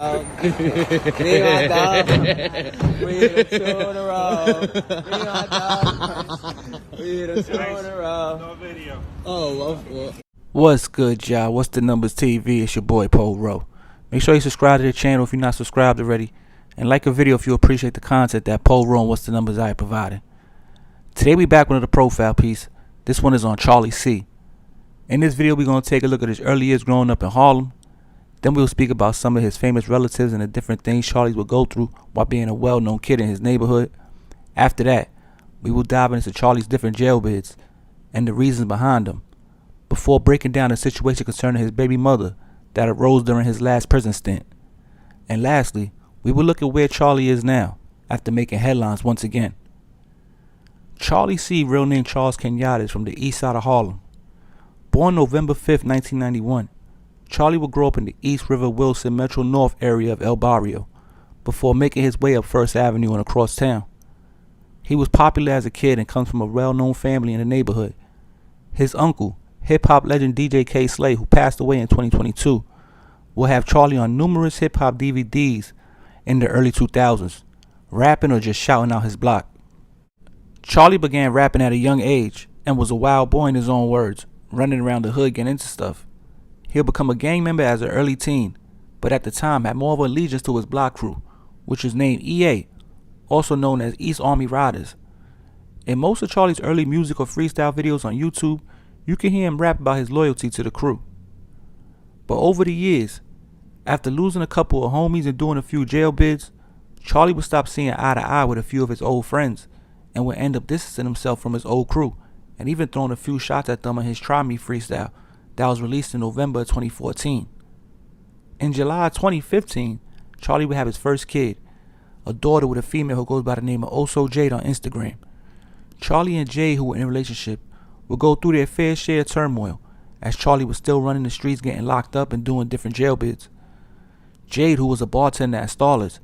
Me my dog, we the two in a row. Me my dog, we the two in a row. No video. Oh, well. What's good, y'all? What's the Numbers TV? It's your boy Pole Row. Make sure you subscribe to the channel if you're not subscribed already, and like a video if you appreciate the content that Pole Row and What's the Numbers I provided. Today we back with another profile piece. This one is on Charlie C. In this video we're going to take a look at his early years growing up in Harlem. Then we'll speak about some of his famous relatives and the different things Charlie would go through while being a well-known kid in his neighborhood. After that, we will dive into Charlie's different jail bids and the reasons behind them, before breaking down the situation concerning his baby mother that arose during his last prison stint. And lastly, we will look at where Charlie is now after making headlines once again. Charlie C., real name Charles Kenyatta, is from the east side of Harlem. Born November 5th, 1991, Charlie would grow up in the East River Wilson Metro North area of El Barrio before making his way up First Avenue and across town. He was popular as a kid and comes from a well-known family in the neighborhood. His uncle, hip-hop legend DJ K. Slay, who passed away in 2022, will have Charlie on numerous hip-hop DVDs in the early 2000s, rapping or just shouting out his block. Charlie began rapping at a young age and was a wild boy in his own words, running around the hood getting into stuff. He'll become a gang member as an early teen, but at the time had more of an allegiance to his block crew, which was named EA, also known as East Army Riders. In most of Charlie's early music or freestyle videos on YouTube, you can hear him rap about his loyalty to the crew. But over the years, after losing a couple of homies and doing a few jail bids, Charlie would stop seeing eye to eye with a few of his old friends and would end up distancing himself from his old crew and even throwing a few shots at them in his Try Me freestyle that was released in November 2014. In July 2015, Charlie would have his first kid, a daughter with a female who goes by the name of Oso Jade on Instagram. Charlie and Jade, who were in a relationship, would go through their fair share of turmoil, as Charlie was still running the streets getting locked up and doing different jail bids. Jade, who was a bartender at Starlets,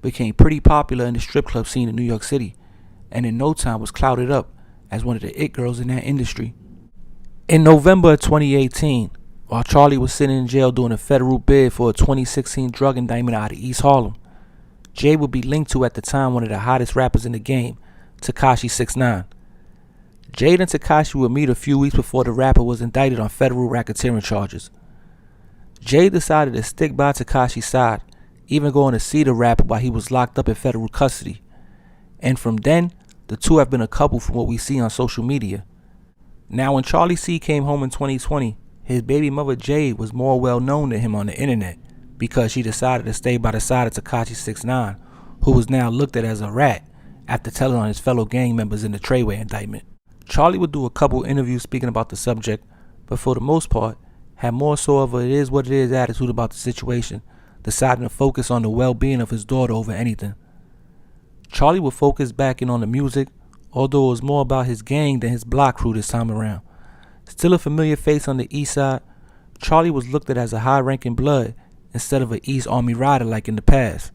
became pretty popular in the strip club scene in New York City, and in no time was clouded up as one of the it girls in that industry. In November of 2018, while Charlie was sitting in jail doing a federal bid for a 2016 drug indictment out of East Harlem, Jade would be linked to at the time one of the hottest rappers in the game, Tekashi 6ix9ine. Jade and Tekashi would meet a few weeks before the rapper was indicted on federal racketeering charges. Jade decided to stick by Tekashi's side, even going to see the rapper while he was locked up in federal custody. And from then, the two have been a couple from what we see on social media. Now, when Charlie C. came home in 2020, his baby mother Jade was more well known to him on the internet because she decided to stay by the side of Tekashi 6ix9ine, who was now looked at as a rat after telling on his fellow gang members in the Treyway indictment. Charlie would do a couple interviews speaking about the subject, but for the most part, had more so of a it is what it is attitude about the situation, deciding to focus on the well-being of his daughter over anything. Charlie would focus back in on the music, although it was more about his gang than his block crew this time around. Still a familiar face on the east side, Charlie was looked at as a high-ranking blood instead of an East Army rider like in the past.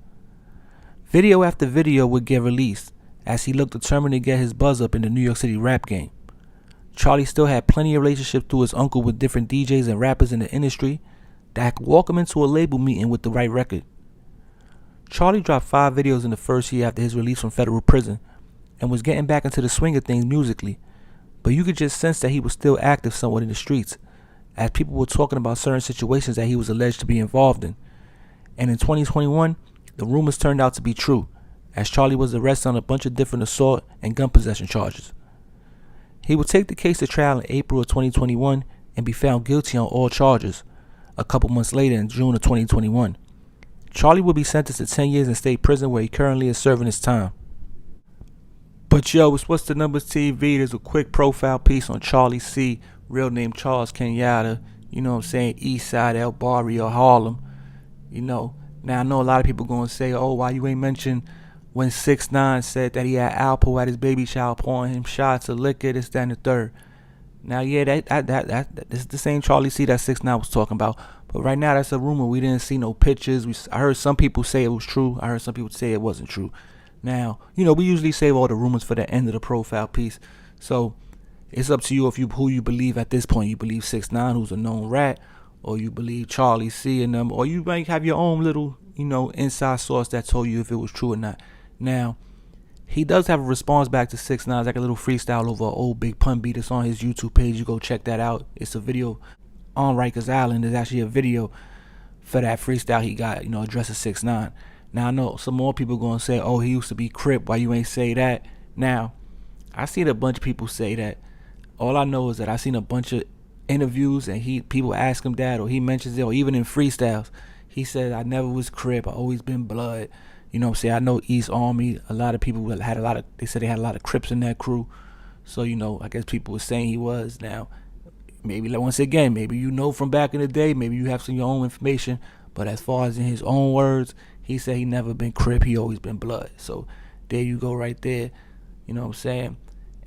Video after video would get released as he looked determined to get his buzz up in the New York City rap game. Charlie still had plenty of relationships through his uncle with different DJs and rappers in the industry that could walk him into a label meeting with the right record. Charlie dropped 5 videos in the first year after his release from federal prison and was getting back into the swing of things musically, but you could just sense that he was still active somewhat in the streets, as people were talking about certain situations that he was alleged to be involved in. And in 2021, the rumors turned out to be true, as Charlie was arrested on a bunch of different assault and gun possession charges. He would take the case to trial in April of 2021 and be found guilty on all charges a couple months later in June of 2021. Charlie would be sentenced to 10 years in state prison where he currently is serving his time. But yo, it's What's the Numbers TV. There's a quick profile piece on Charlie C., real name Charles Kenyatta, you know what I'm saying, east side El Barrio, Harlem. You know, now I know a lot of people going to say, oh, why you ain't mention when 6ix9ine said that he had Alpo at his baby shower pouring him shots of liquor, this, that, and the third. Now, yeah, this is the same Charlie C. that 6ix9ine was talking about. But right now, that's a rumor. We didn't see no pictures. I heard some people say it was true. I heard some people say it wasn't true. Now, you know, we usually save all the rumors for the end of the profile piece. So, it's up to you who you believe at this point. You believe 6ix9ine, who's a known rat, or you believe Charlie C and them, or you might have your own little, inside source that told you if it was true or not. Now, he does have a response back to 6ix9ine, like a little freestyle over an old Big Pun beat. It's on his YouTube page. You go check that out. It's a video on Rikers Island. There's actually a video for that freestyle he got, addressing 6ix9ine. Now, I know some more people going to say, oh, he used to be Crip. Why you ain't say that? Now, I seen a bunch of people say that. All I know is that I seen a bunch of interviews and people ask him that, or he mentions it, or even in freestyles, he said, I never was Crip. I always been Blood. You know what I'm saying? I know East Army, a lot of people had they said they had a lot of Crips in that crew. So, I guess people were saying he was. Now, maybe, once again, maybe from back in the day, maybe you have some of your own information. But as far as in his own words, he said he never been Crip. He always been Blood. So, there you go right there. You know what I'm saying?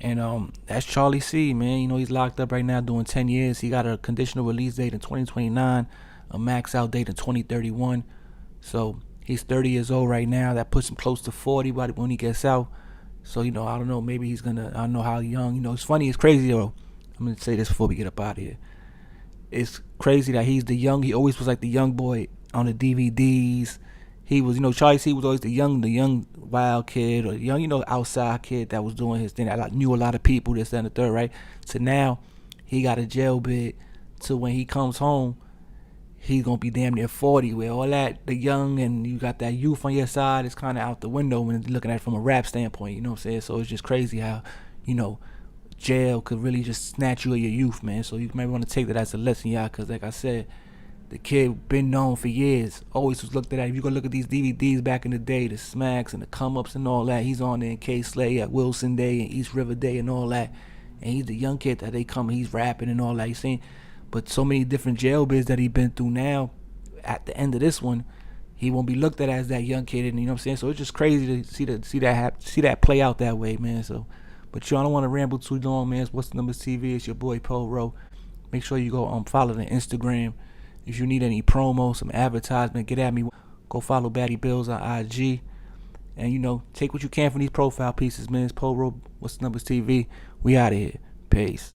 And that's Charlie C, man. He's locked up right now doing 10 years. He got a conditional release date in 2029, a max out date in 2031. So he's 30 years old right now. That puts him close to 40 when he gets out. So, I don't know. Maybe he's going to, I don't know how young. It's funny. It's crazy, though. I'm going to say this before we get up out of here. It's crazy that he always was like the young boy on the DVDs. He was, Charlie C was always the young wild kid, or young, outside kid that was doing his thing. I knew a lot of people, this, that, and the third, right? So now he got a jail bid. So when he comes home, he's going to be damn near 40, where all that, the young and you got that youth on your side is kind of out the window when you're looking at it from a rap standpoint, you know what I'm saying? So it's just crazy how, jail could really just snatch you of your youth, man. So you might want to take that as a lesson, y'all, because like I said, the kid been known for years. Always was looked at. If you go look at these DVDs back in the day, the smacks and the come-ups and all that, he's on there in K-Slay at Wilson Day and East River Day and all that. And he's the young kid that they come, he's rapping and all that. You seen? But so many different jail bids that he been through now, at the end of this one, he won't be looked at as that young kid. And you know what I'm saying? So it's just crazy to see that play out that way, man. So, but I don't want to ramble too long, man. It's What's the Numbers TV. It's your boy Paul Rowe. Make sure you go follow the Instagram. If you need any promo, some advertisement, get at me. Go follow Batty Bills on IG. And, take what you can from these profile pieces, man. It's Paul Rowe, What's the Numbers TV. We out of here. Peace.